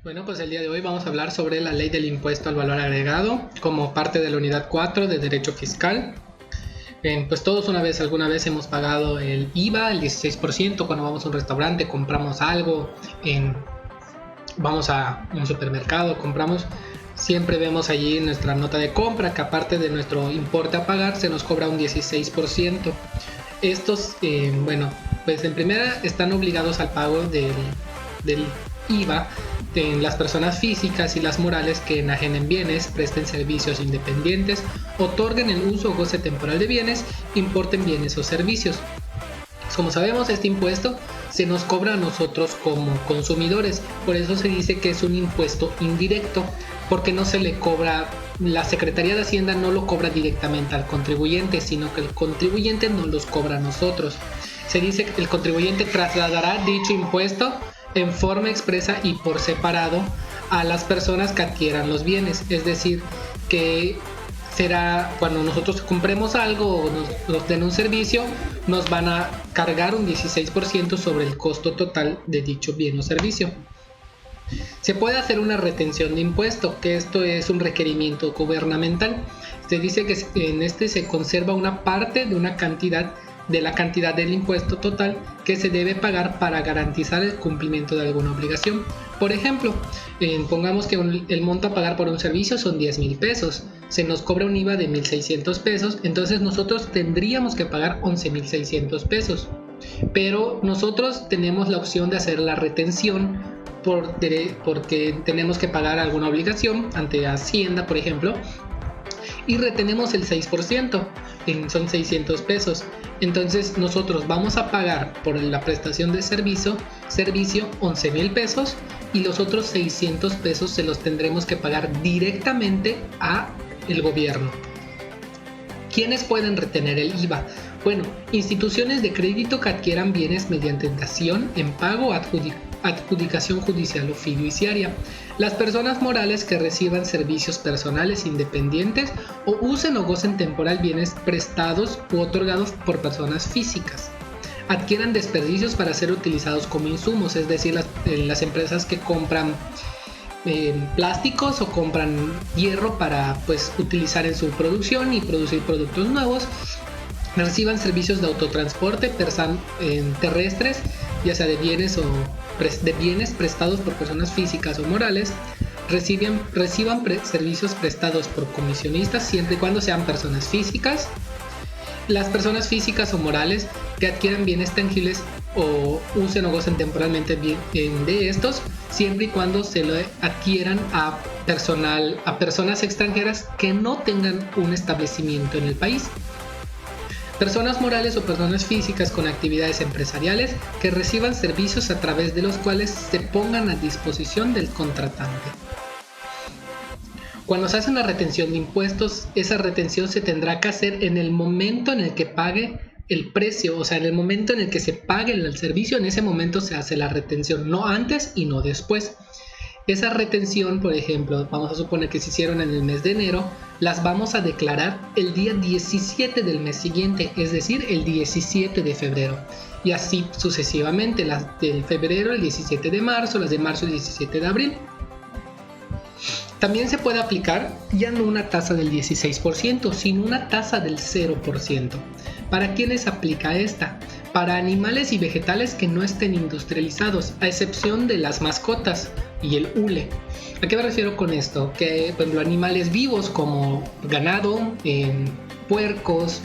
Bueno, pues el día de hoy vamos a hablar sobre la ley del impuesto al valor agregado como parte de la unidad 4 de derecho fiscal. Pues todos alguna vez hemos pagado el IVA, el 16% cuando vamos a un restaurante, compramos algo, vamos a un supermercado, compramos, siempre vemos allí en nuestra nota de compra que aparte de nuestro importe a pagar se nos cobra un 16%. Estos, pues en primera están obligados al pago del IVA en las personas físicas y las morales que enajenen bienes, presten servicios independientes, otorguen el uso o goce temporal de bienes, importen bienes o servicios. Como sabemos, este impuesto se nos cobra a nosotros como consumidores, por eso se dice que es un impuesto indirecto, porque no se le cobra, la Secretaría de Hacienda no lo cobra directamente al contribuyente, sino que el contribuyente nos los cobra a nosotros. Se dice que el contribuyente trasladará dicho impuesto en forma expresa y por separado a las personas que adquieran los bienes, es decir, que será cuando nosotros compremos algo o nos den un servicio, nos van a cargar un 16% sobre el costo total de dicho bien o servicio. Se puede hacer una retención de impuesto, que esto es un requerimiento gubernamental. Se dice que en este se conserva una parte de una cantidad de la cantidad del impuesto total que se debe pagar para garantizar el cumplimiento de alguna obligación. Por ejemplo, pongamos que el monto a pagar por un servicio son 10,000 pesos, se nos cobra un IVA de 1,600 pesos, entonces nosotros tendríamos que pagar 11,600 pesos, pero nosotros tenemos la opción de hacer la retención porque tenemos que pagar alguna obligación ante Hacienda, por ejemplo, y retenemos el 6%, son 600 pesos. Entonces nosotros vamos a pagar por la prestación de servicio 11,000 pesos y los otros 600 pesos se los tendremos que pagar directamente a el gobierno. ¿Quiénes pueden retener el IVA? Bueno, instituciones de crédito que adquieran bienes mediante dación en pago, adjudicación judicial o fiduciaria, las personas morales que reciban servicios personales independientes o usen o gocen temporal bienes prestados u otorgados por personas físicas, adquieran desperdicios para ser utilizados como insumos, es decir, las empresas que compran plásticos o compran hierro para utilizar en su producción y producir productos nuevos, reciban servicios de autotransporte terrestres, ya sea de bienes prestados por personas físicas o morales, reciban servicios prestados por comisionistas siempre y cuando sean personas físicas. Las personas físicas o morales que adquieran bienes tangibles o usen o gocen temporalmente de estos, siempre y cuando se lo adquieran a personas extranjeras que no tengan un establecimiento en el país. Personas morales o personas físicas con actividades empresariales que reciban servicios a través de los cuales se pongan a disposición del contratante. Cuando se hace una retención de impuestos, esa retención se tendrá que hacer en el momento en el que pague el precio, o sea, en el momento en el que se pague el servicio, en ese momento se hace la retención, no antes y no después. Esa retención, por ejemplo, vamos a suponer que se hicieron en el mes de enero, las vamos a declarar el día 17 del mes siguiente, es decir, el 17 de febrero. Y así sucesivamente, las del febrero el 17 de marzo, las de marzo el 17 de abril. También se puede aplicar ya no una tasa del 16%, sino una tasa del 0%. ¿Para quiénes aplica esta? Para animales y vegetales que no estén industrializados, a excepción de las mascotas y el hule. ¿A qué me refiero con esto? Que, por ejemplo, animales vivos como ganado, puercos,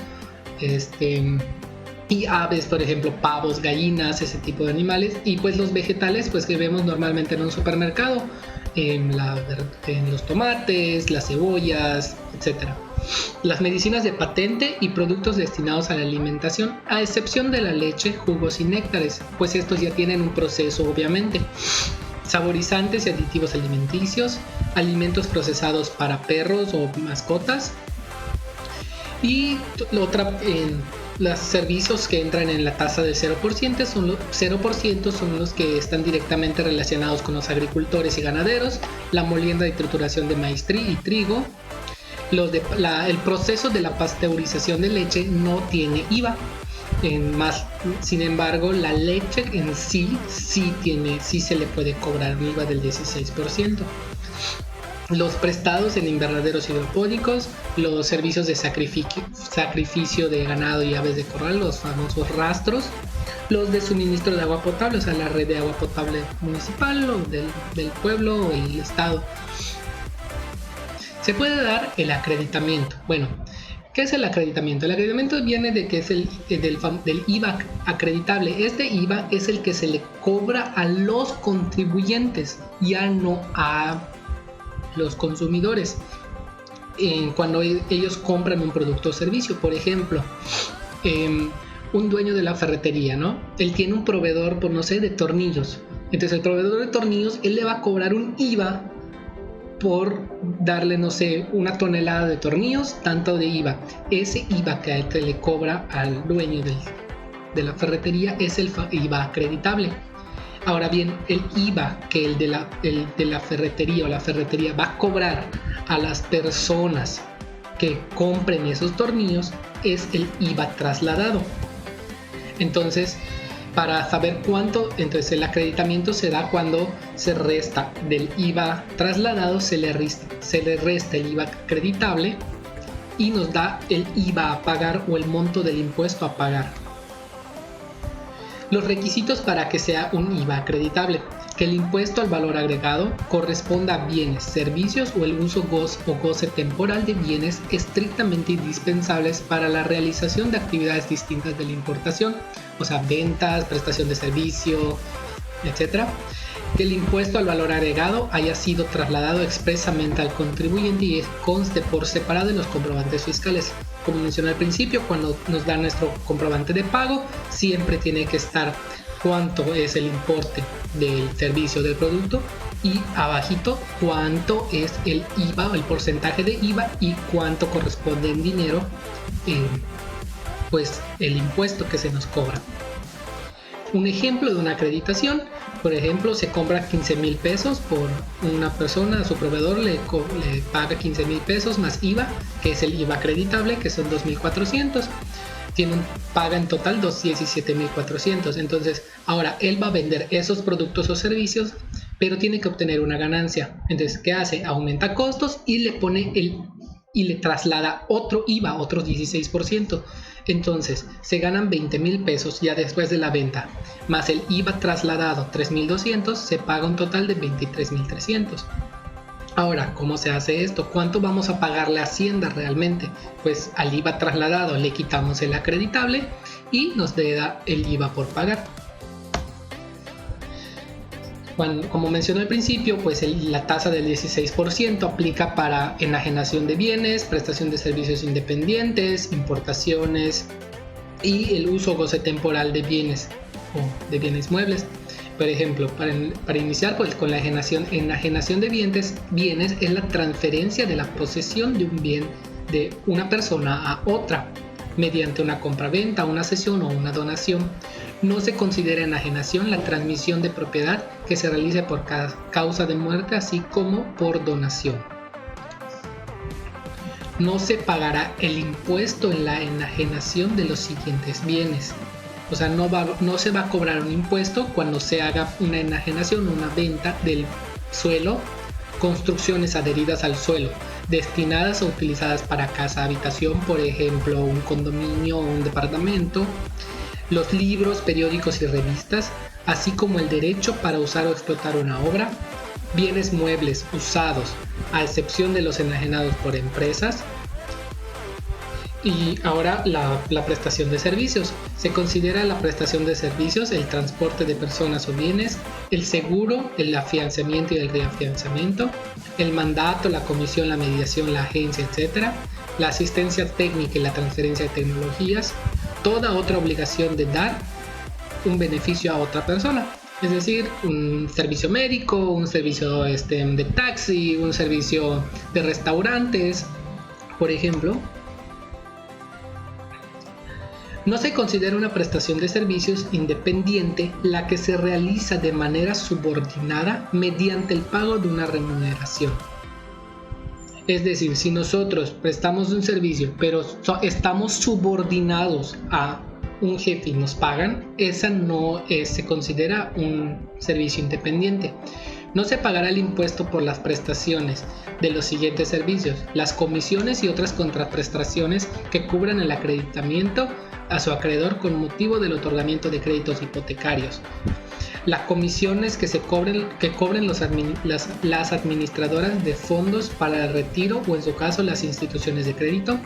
y aves, por ejemplo, pavos, gallinas, ese tipo de animales, y pues los vegetales que vemos normalmente en un supermercado, en los tomates, las cebollas, etc. Las medicinas de patente y productos destinados a la alimentación, a excepción de la leche, jugos y néctares, pues estos ya tienen un proceso obviamente. Saborizantes y aditivos alimenticios, alimentos procesados para perros o mascotas. Y los servicios que entran en la tasa del 0% son los que están directamente relacionados con los agricultores y ganaderos, la molienda y trituración de maíz y trigo. El proceso de la pasteurización de leche no tiene IVA. Sin embargo, la leche en sí se le puede cobrar un IVA del 16%. Los prestados en invernaderos hidropónicos, los servicios de sacrificio de ganado y aves de corral, los famosos rastros, los de suministro de agua potable, o sea, la red de agua potable municipal o del pueblo o el estado. Se puede dar el acreditamiento. Bueno, ¿qué es el acreditamiento? El acreditamiento viene de que es del IVA acreditable. Este IVA es el que se le cobra a los contribuyentes, ya no a los consumidores. Cuando ellos compran un producto o servicio, por ejemplo, un dueño de la ferretería, ¿no? Él tiene un proveedor, por no sé, de tornillos. Entonces el proveedor de tornillos, él le va a cobrar un IVA por darle, no sé, una tonelada de tornillos, tanto de IVA. Ese IVA que a él le cobra al dueño de la ferretería es el IVA acreditable. Ahora bien, el IVA que el de la ferretería o la ferretería va a cobrar a las personas que compren esos tornillos es el IVA trasladado. Entonces, para saber cuánto, entonces el acreditamiento se da cuando se resta del IVA trasladado, se le resta el IVA acreditable y nos da el IVA a pagar o el monto del impuesto a pagar. Los requisitos para que sea un IVA acreditable: que el impuesto al valor agregado corresponda a bienes, servicios o el uso o goce temporal de bienes estrictamente indispensables para la realización de actividades distintas de la importación, o sea, ventas, prestación de servicio, etc. Que el impuesto al valor agregado haya sido trasladado expresamente al contribuyente y conste por separado en los comprobantes fiscales. Como mencioné al principio, cuando nos dan nuestro comprobante de pago, siempre tiene que estar cuánto es el importe del servicio del producto y abajito cuánto es el IVA o el porcentaje de IVA y cuánto corresponde en dinero pues el impuesto que se nos cobra. Un ejemplo de una acreditación: por ejemplo, se compra 15,000 pesos por una persona, a su proveedor le paga 15,000 pesos más IVA, que es el IVA acreditable, que son 2,400. Paga en total 17,400. Entonces, ahora él va a vender esos productos o servicios, pero tiene que obtener una ganancia. Entonces, ¿qué hace? Aumenta costos y le traslada otro IVA, otro 16%. Entonces, se ganan 20,000 pesos ya después de la venta, más el IVA trasladado 3,200, se paga un total de 23,300. Ahora, ¿cómo se hace esto? ¿Cuánto vamos a pagarle a Hacienda realmente? Pues al IVA trasladado le quitamos el acreditable y nos da el IVA por pagar. Como mencioné al principio, pues la tasa del 16% aplica para enajenación de bienes, prestación de servicios independientes, importaciones y el uso o goce temporal de bienes o de bienes muebles. Por ejemplo, para iniciar, pues con la enajenación de bienes es la transferencia de la posesión de un bien de una persona a otra mediante una compraventa, una cesión o una donación. No se considera enajenación la transmisión de propiedad que se realice por causa de muerte, así como por donación. No se pagará el impuesto en la enajenación de los siguientes bienes. O sea, no se va a cobrar un impuesto cuando se haga una enajenación, una venta del suelo, construcciones adheridas al suelo, destinadas o utilizadas para casa, habitación, por ejemplo, un condominio o un departamento, los libros, periódicos y revistas, así como el derecho para usar o explotar una obra, bienes muebles usados, a excepción de los enajenados por empresas. Y ahora la prestación de servicios. Se considera la prestación de servicios el transporte de personas o bienes, el seguro, el afianzamiento y el reafianzamiento, el mandato, la comisión, la mediación, la agencia, etc., la asistencia técnica y la transferencia de tecnologías, toda otra obligación de dar un beneficio a otra persona. Es decir, un servicio médico, un servicio de taxi, un servicio de restaurantes, por ejemplo. No se considera una prestación de servicios independiente la que se realiza de manera subordinada mediante el pago de una remuneración. Es decir, si nosotros prestamos un servicio pero estamos subordinados a un jefe y nos pagan, esa no se considera un servicio independiente. No se pagará el impuesto por las prestaciones de los siguientes servicios: las comisiones y otras contraprestaciones que cubran el acreditamiento a su acreedor con motivo del otorgamiento de créditos hipotecarios, las comisiones que cobren las administradoras de fondos para el retiro o en su caso las instituciones de crédito,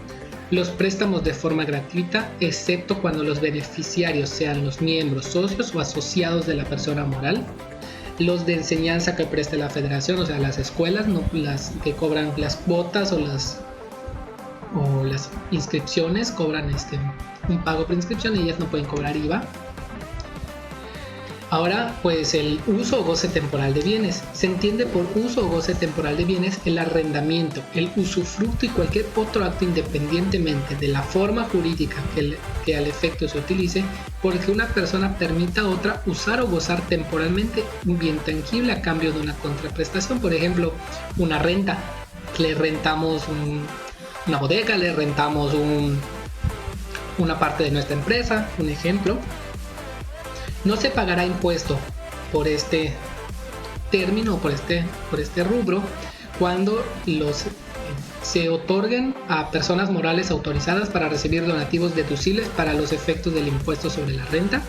los préstamos de forma gratuita, excepto cuando los beneficiarios sean los miembros, socios o asociados de la persona moral, los de enseñanza que preste la federación, o sea, las escuelas, no las que cobran las cuotas o las inscripciones, cobran un pago por inscripción y ellas no pueden cobrar IVA. Ahora, pues el uso o goce temporal de bienes. Se entiende por uso o goce temporal de bienes el arrendamiento, el usufructo y cualquier otro acto independientemente de la forma jurídica que al efecto se utilice, porque una persona permita a otra usar o gozar temporalmente un bien tangible a cambio de una contraprestación. Por ejemplo, una renta. Le rentamos una bodega, le rentamos una parte de nuestra empresa, un ejemplo. No se pagará impuesto por este término, por este rubro, cuando se otorguen a personas morales autorizadas para recibir donativos deducibles para los efectos del impuesto sobre la renta,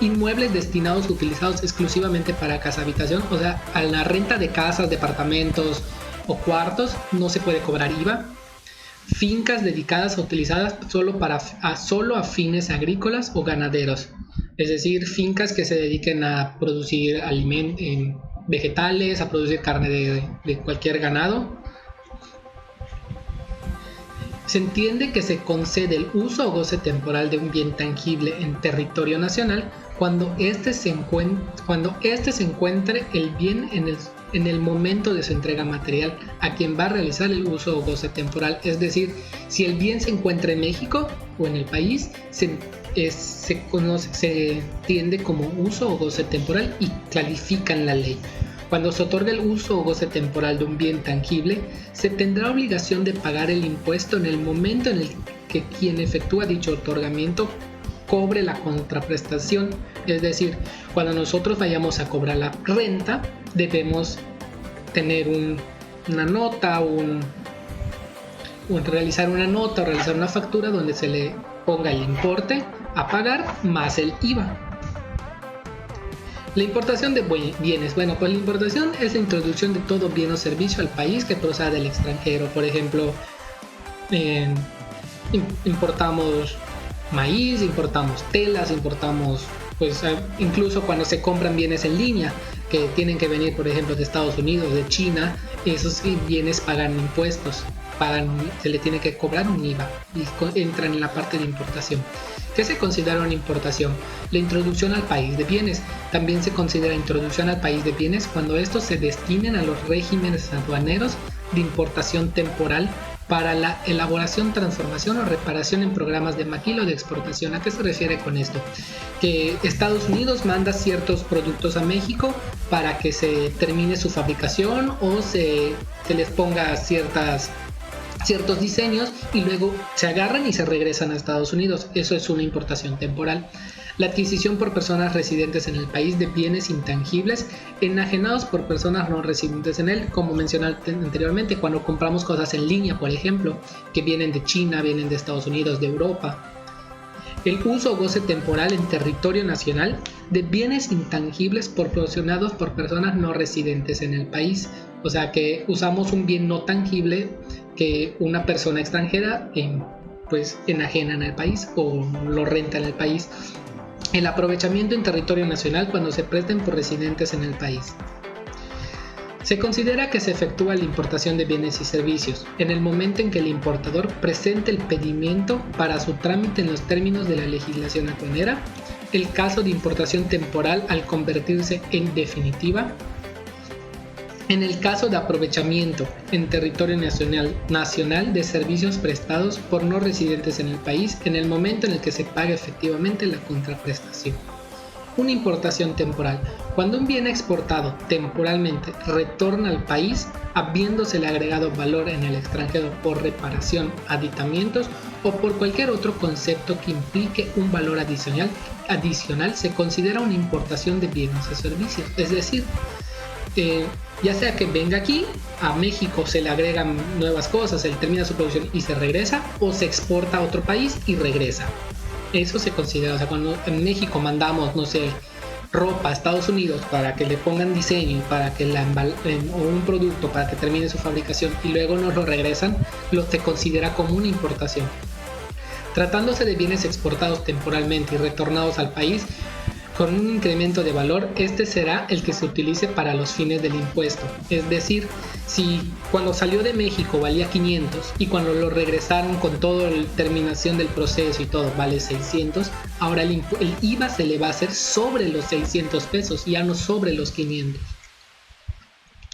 inmuebles destinados utilizados exclusivamente para casa habitación, o sea, a la renta de casas, departamentos o cuartos no se puede cobrar IVA. Fincas dedicadas o utilizadas solo a fines agrícolas o ganaderos, es decir, fincas que se dediquen a producir vegetales, a producir carne de cualquier ganado. Se entiende que se concede el uso o goce temporal de un bien tangible en territorio nacional cuando éste se encuentre el bien en el momento de su entrega material a quien va a realizar el uso o goce temporal. Es decir, si el bien se encuentra en México o en el país, se entiende como uso o goce temporal y clarifica en la ley. Cuando se otorga el uso o goce temporal de un bien tangible, se tendrá obligación de pagar el impuesto en el momento en el que quien efectúa dicho otorgamiento cobre la contraprestación. Es decir, cuando nosotros vayamos a cobrar la renta, debemos tener una nota, realizar una nota o realizar una factura donde se le ponga el importe a pagar más el IVA. La importación de bienes. Bueno, pues la importación es la introducción de todo bien o servicio al país que proceda del extranjero. Por ejemplo, importamos maíz, importamos telas, importamos, pues incluso cuando se compran bienes en línea que tienen que venir, por ejemplo, de Estados Unidos, de China, esos bienes pagan impuestos, se le tiene que cobrar un IVA y entran en la parte de importación. ¿Qué se considera una importación? La introducción al país de bienes. También se considera introducción al país de bienes cuando estos se destinen a los regímenes aduaneros de importación temporal para la elaboración, transformación o reparación en programas de maquila o de exportación. ¿A qué se refiere con esto? Que Estados Unidos manda ciertos productos a México para que se termine su fabricación o se les ponga ciertos diseños y luego se agarran y se regresan a Estados Unidos. Eso es una importación temporal. La adquisición por personas residentes en el país de bienes intangibles enajenados por personas no residentes en él, como mencioné anteriormente, cuando compramos cosas en línea, por ejemplo, que vienen de China, vienen de Estados Unidos, de Europa. El uso o goce temporal en territorio nacional de bienes intangibles proporcionados por personas no residentes en el país. O sea que usamos un bien no tangible que una persona extranjera pues enajena en el país o lo renta en el país. El aprovechamiento en territorio nacional cuando se presten por residentes en el país. Se considera que se efectúa la importación de bienes y servicios en el momento en que el importador presente el pedimento para su trámite en los términos de la legislación aduanera, el caso de importación temporal al convertirse en definitiva, en el caso de aprovechamiento en territorio nacional de servicios prestados por no residentes en el país en el momento en el que se paga efectivamente la contraprestación. Una importación temporal, cuando un bien exportado temporalmente retorna al país habiéndosele agregado valor en el extranjero por reparación, aditamientos o por cualquier otro concepto que implique un valor adicional se considera una importación de bienes o servicios. Es decir, ya sea que venga aquí, a México se le agregan nuevas cosas, él termina su producción y se regresa, o se exporta a otro país y regresa. Eso se considera, o sea, cuando en México mandamos, no sé, ropa a Estados Unidos para que le pongan diseño, para que o un producto para que termine su fabricación y luego nos lo regresan, se considera como una importación. Tratándose de bienes exportados temporalmente y retornados al país con un incremento de valor, este será el que se utilice para los fines del impuesto. Es decir, si cuando salió de México valía 500 y cuando lo regresaron con toda la terminación del proceso y todo vale 600, ahora el IVA se le va a hacer sobre los 600 pesos, ya no sobre los 500.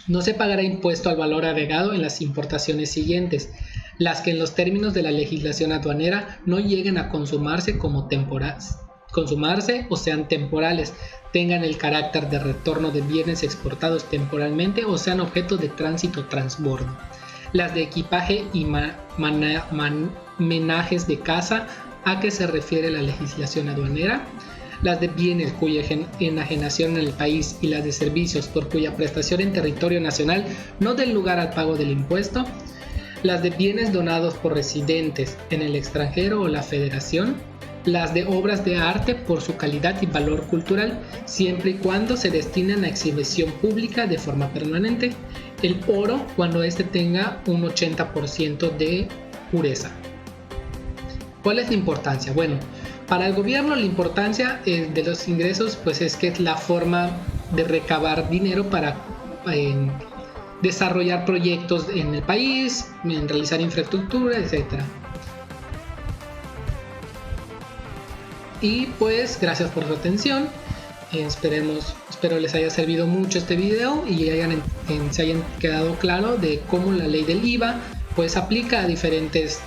No se pagará impuesto al valor agregado en las importaciones siguientes: las que en los términos de la legislación aduanera no lleguen a consumarse o sean temporales, tengan el carácter de retorno de bienes exportados temporalmente o sean objeto de tránsito transbordo. Las de equipaje y menajes de casa, a que se refiere la legislación aduanera. Las de bienes cuya enajenación en el país y las de servicios por cuya prestación en territorio nacional no den lugar al pago del impuesto. Las de bienes donados por residentes en el extranjero o la federación. Las de obras de arte por su calidad y valor cultural, siempre y cuando se destinen a exhibición pública de forma permanente. El oro, cuando éste tenga un 80% de pureza. ¿Cuál es la importancia? Bueno, para el gobierno la importancia de los ingresos pues es que es la forma de recabar dinero para desarrollar proyectos en el país, en realizar infraestructura, etc. Y pues gracias por su atención. Espero les haya servido mucho este video y se hayan quedado claro de cómo la ley del IVA pues aplica a diferentes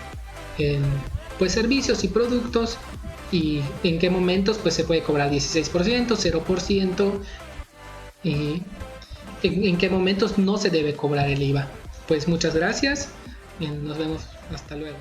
pues servicios y productos, y en qué momentos pues se puede cobrar 16%, 0%, y en qué momentos no se debe cobrar el IVA. Pues muchas gracias y nos vemos hasta luego.